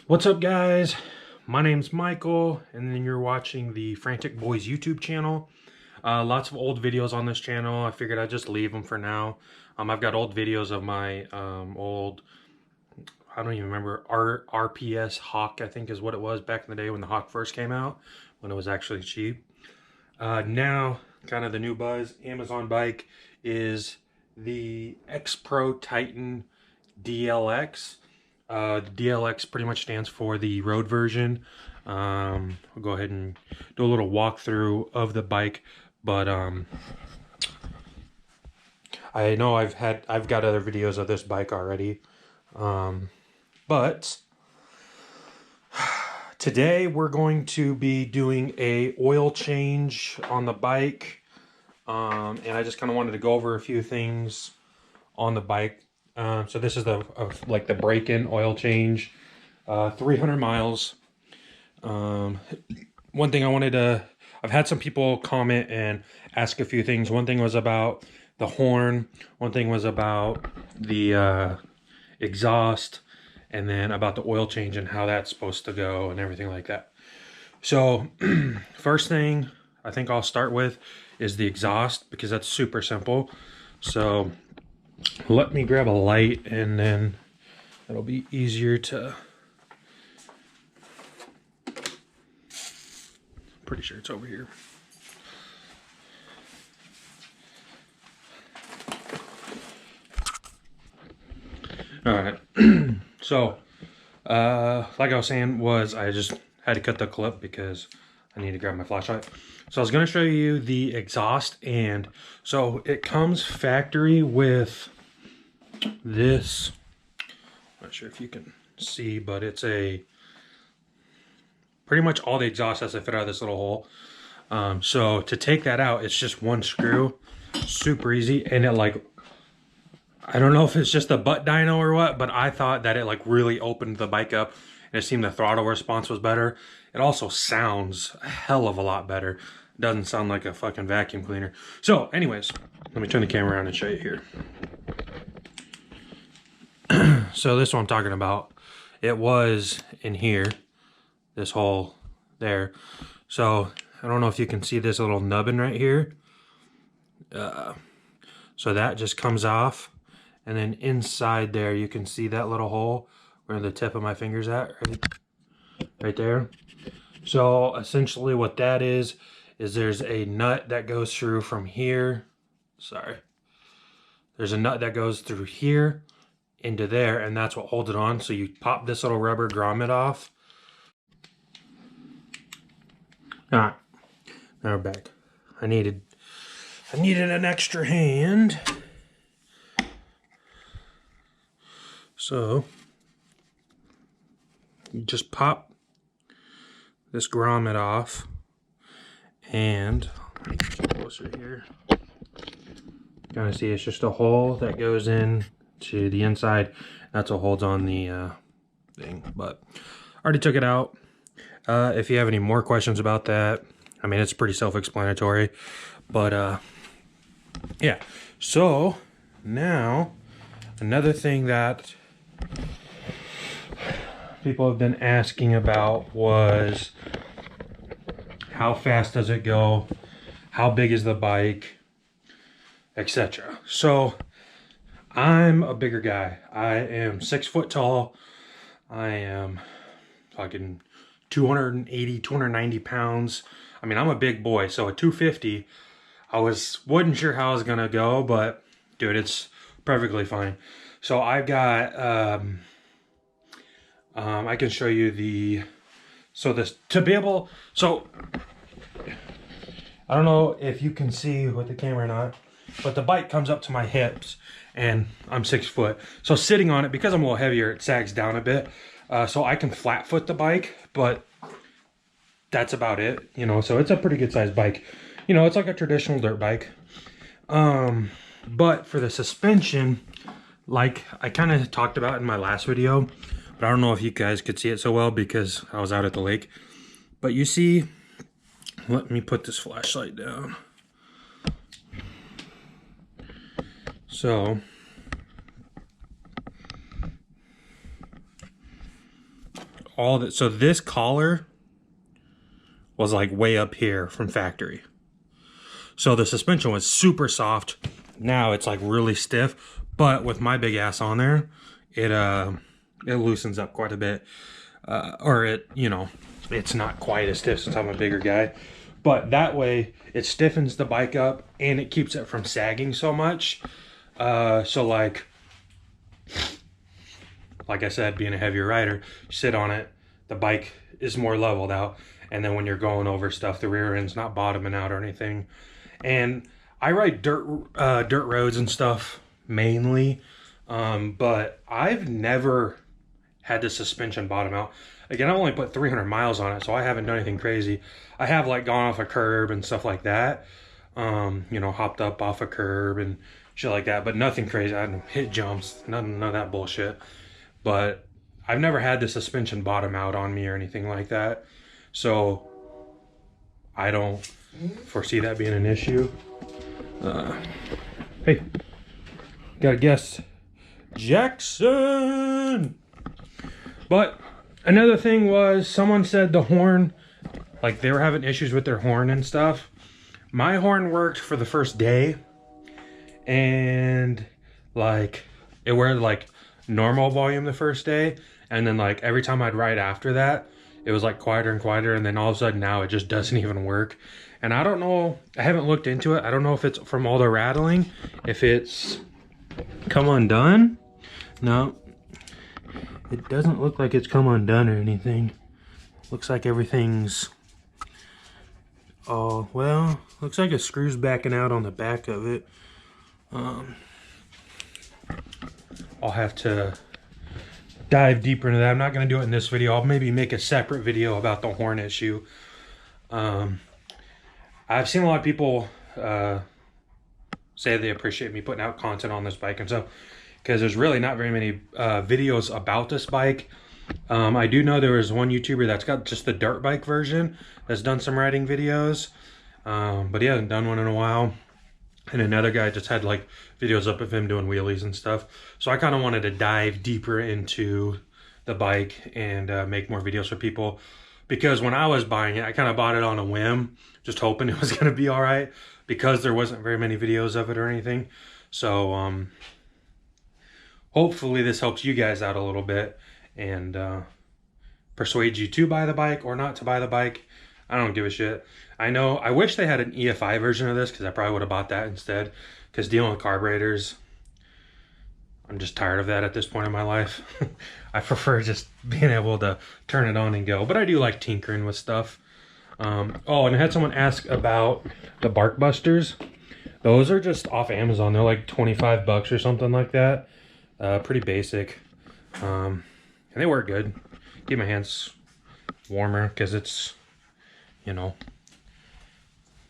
What's up, guys? My name's Michael, and then you're watching the Frantic Boys YouTube channel. Lots of old videos on this channel. I figured I'd just leave them for now. I've got old videos of my old, I don't even remember, RPS Hawk, I think is what it was back in the day when the Hawk first came out, when it was actually cheap. Now, kind of the new buzz, Amazon bike is the Xpro Titan DLX. The DLX pretty much stands for the road version. I'll go ahead and do a little walkthrough of the bike, but I know I've got other videos of this bike already, but today we're going to be doing a oil change on the bike, and I just kind of wanted to go over a few things on the bike. So this is like the break-in oil change, 300 miles. One thing I've had some people comment and ask a few things. One thing was about the horn. One thing was about the exhaust, and then about the oil change and how that's supposed to go and everything like that. So first thing I think I'll start with is the exhaust, because that's super simple. So let me grab a light, and then it'll be easier to... Pretty sure it's over here. All right. So, like I was saying, I just had to cut the clip because I need to grab my flashlight. So I was going to show you the exhaust, and so it comes factory with this. I'm not sure if you can see, but it's pretty much all the exhaust has to fit out of this little hole. So to take that out, it's just one screw, super easy, and it I don't know if it's just a butt dyno or what, but I thought that it really opened the bike up, and it seemed the throttle response was better. It also sounds a hell of a lot better. It doesn't sound like a fucking vacuum cleaner. So anyways, let me turn the camera around and show you here. So this one I'm talking about, it was in here, this hole there. So I don't know if you can see this little nubbin right here. So that just comes off, and then inside there you can see that little hole where the tip of my finger's at, right there. So essentially what that is there's a nut that goes through from here. Sorry. There's a nut that goes through here into there, and that's what holds it on. So you pop this little rubber grommet off. Alright, now we're back. I needed an extra hand. So you just pop this grommet off, and let me get closer here. Kind of see it's just a hole that goes in to the inside. That's what holds on the thing, but I already took it out. If you have any more questions about that, I mean, it's pretty self-explanatory, but yeah. So now another thing that people have been asking about was, how fast does it go, how big is the bike, etc. So I'm a bigger guy. I am 6 foot tall. I am fucking 280, 290 pounds. I mean, I'm a big boy. So at 250, I wasn't sure how I was gonna go, but dude, it's perfectly fine. So I've got, I can show you so I don't know if you can see with the camera or not, but the bike comes up to my hips, and I'm 6 foot. So sitting on it, because I'm a little heavier, it sags down a bit. So I can flat foot the bike, but that's about it, you know. So it's a pretty good sized bike. You know, it's like a traditional dirt bike. But for the suspension, like I kind of talked about in my last video, but I don't know if you guys could see it so well because I was out at the lake. But you see, let me put this flashlight down. So all that. So this collar was like way up here from factory. So the suspension was super soft. Now it's like really stiff, but with my big ass on there, it loosens up quite a bit. Or it, you know, it's not quite as stiff since I'm a bigger guy. But that way it stiffens the bike up and it keeps it from sagging so much. So like I said, being a heavier rider, you sit on it, the bike is more leveled out. And then when you're going over stuff, the rear end's not bottoming out or anything. And I ride dirt roads and stuff mainly, but I've never had the suspension bottom out. Again, I only put 300 miles on it, so I haven't done anything crazy. I have like gone off a curb and stuff like that, you know, hopped up off a curb and shit like that, but nothing crazy. I hadn't hit jumps, none of that bullshit. But I've never had the suspension bottom out on me or anything like that, so I don't foresee that being an issue. Hey, got a guest, Jackson. But another thing was, someone said the horn, like they were having issues with their horn and stuff. My horn worked for the first day, and like it were like normal volume the first day, and then like every time I'd ride after that, it was like quieter and quieter, and then all of a sudden now it just doesn't even work. And I don't know, I haven't looked into it. I don't know if it's from all the rattling, if it's come undone. No, it doesn't look like it's come undone or anything. Looks like everything's, oh, well, looks like a screw's backing out on the back of it. I'll have to dive deeper into that. I'm not going to do it in this video. I'll maybe make a separate video about the horn issue. I've seen a lot of people say they appreciate me putting out content on this bike and stuff, because there's really not very many videos about this bike. I do know there was one YouTuber that's got just the dirt bike version that's done some riding videos, but he hasn't done one in a while. And another guy just had like videos up of him doing wheelies and stuff. So I kind of wanted to dive deeper into the bike and make more videos for people, because when I was buying it, I kind of bought it on a whim, just hoping it was going to be all right, because there wasn't very many videos of it or anything. So hopefully this helps you guys out a little bit and persuades you to buy the bike or not to buy the bike. I don't give a shit. I know, I wish they had an EFI version of this, because I probably would have bought that instead, because dealing with carburetors, I'm just tired of that at this point in my life. I prefer just being able to turn it on and go, but I do like tinkering with stuff. Oh, and I had someone ask about the Bark Busters. Those are just off Amazon. They're like 25 bucks or something like that. Pretty basic. And they work good. Keep my hands warmer, because it's, you know,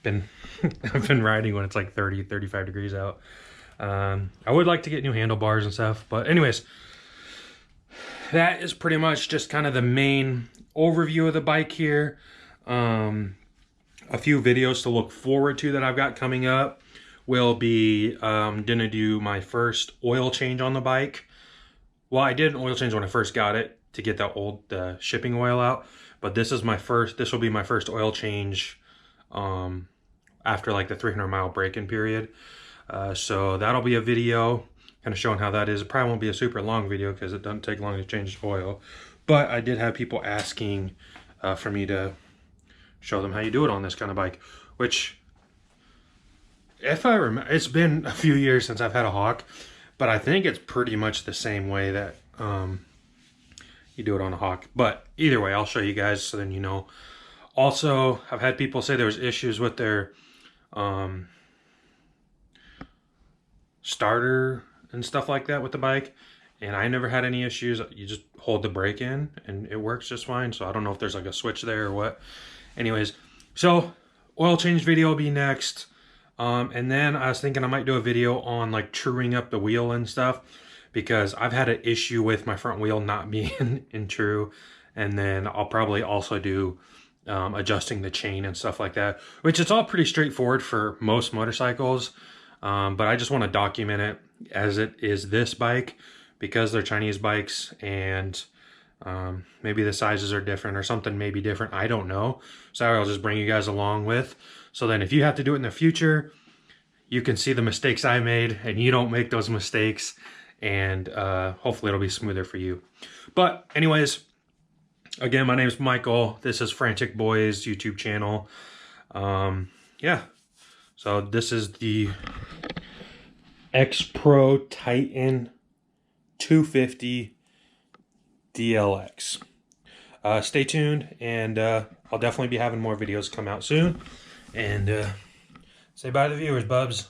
I've been riding when it's like 30, 35 degrees out. I would like to get new handlebars and stuff, but anyways, that is pretty much just kind of the main overview of the bike here. A few videos to look forward to that I've got coming up will be gonna do my first oil change on the bike. Well, I did an oil change when I first got it to get the shipping oil out, but this will be my first oil change after like the 300 mile break-in period. So that'll be a video kind of showing how that is. It probably won't be a super long video because it doesn't take long to change oil, but I did have people asking for me to show them how you do it on this kind of bike, which, if I remember, it's been a few years since I've had a Hawk, but I think it's pretty much the same way that you do it on a Hawk. But either way, I'll show you guys so then you know. Also, I've had people say there was issues with their starter and stuff like that with the bike, and I never had any issues. You just hold the brake in and it works just fine. So I don't know if there's like a switch there or what. Anyways, so oil change video will be next. And then I was thinking I might do a video on like truing up the wheel and stuff, because I've had an issue with my front wheel not being in true. And then I'll probably also do adjusting the chain and stuff like that, which it's all pretty straightforward for most motorcycles. But I just want to document it as it is this bike, because they're Chinese bikes, and Maybe the sizes are different or something may be different. I don't know. So I'll just bring you guys along with. So then if you have to do it in the future, you can see the mistakes I made and you don't make those mistakes. And hopefully it'll be smoother for you. But anyways, again, my name is Michael. This is Frantic Boys YouTube channel. Yeah. So this is the Xpro Titan 250 DLX. Stay tuned, and I'll definitely be having more videos come out soon. And say bye to the viewers, bubs.